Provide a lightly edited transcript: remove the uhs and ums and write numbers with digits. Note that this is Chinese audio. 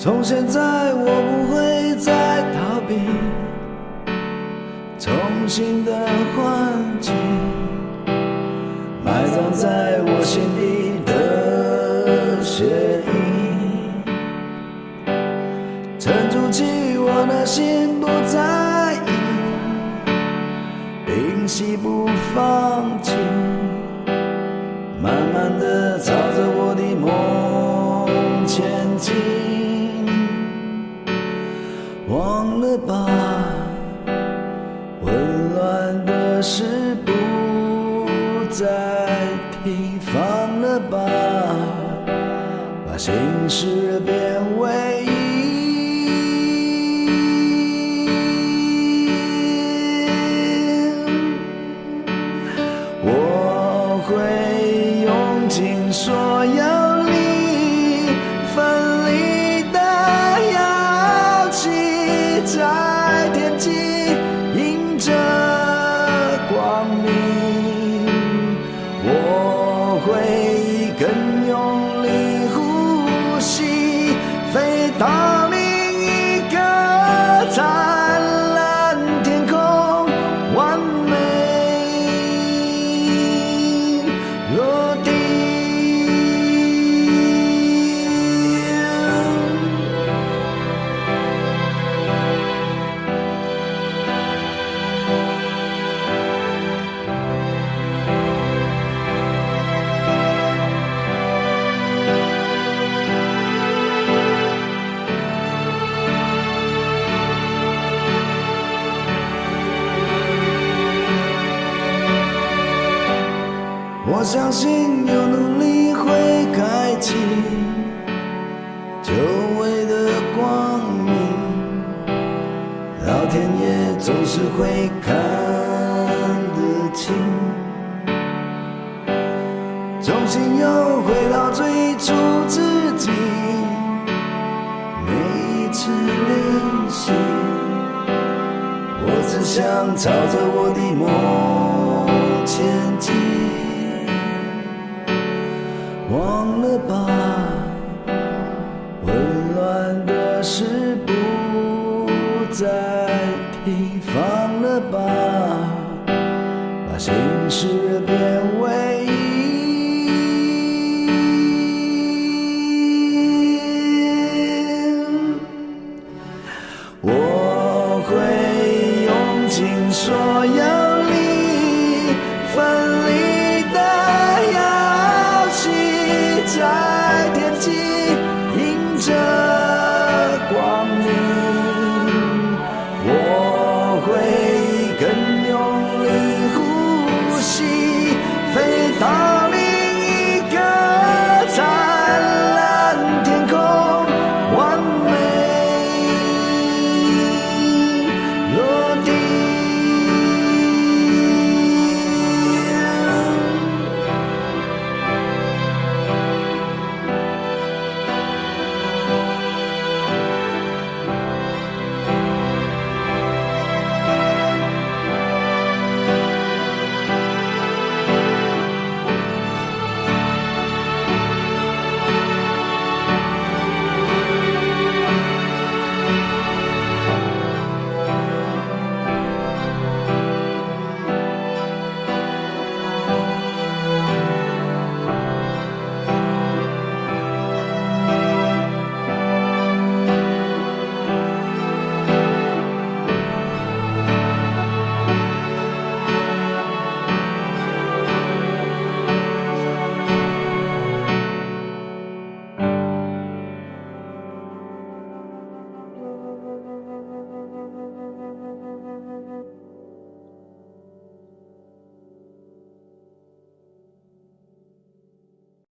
从现在我不会再逃避重新的欢喜，埋葬在我心底的血印，沉住气我的心不在意，屏息不放弃，慢慢地朝着我的梦前进。忘了吧，混乱的事不再提，放了吧，把心事变为一。我会用尽所有力，奋力的摇起在天际，迎着光明。我会更用力呼吸，飞到另一个灿烂天空，完美落地。我相信有努力会开启久违的光明，老天爷总是会看得清，重新又回到最初自己，每一次练习，我只想朝着我的梦前进。忘了吧，混乱的事不再提，放了吧，把心事变为一。我会用尽所有力，奋力的摇起在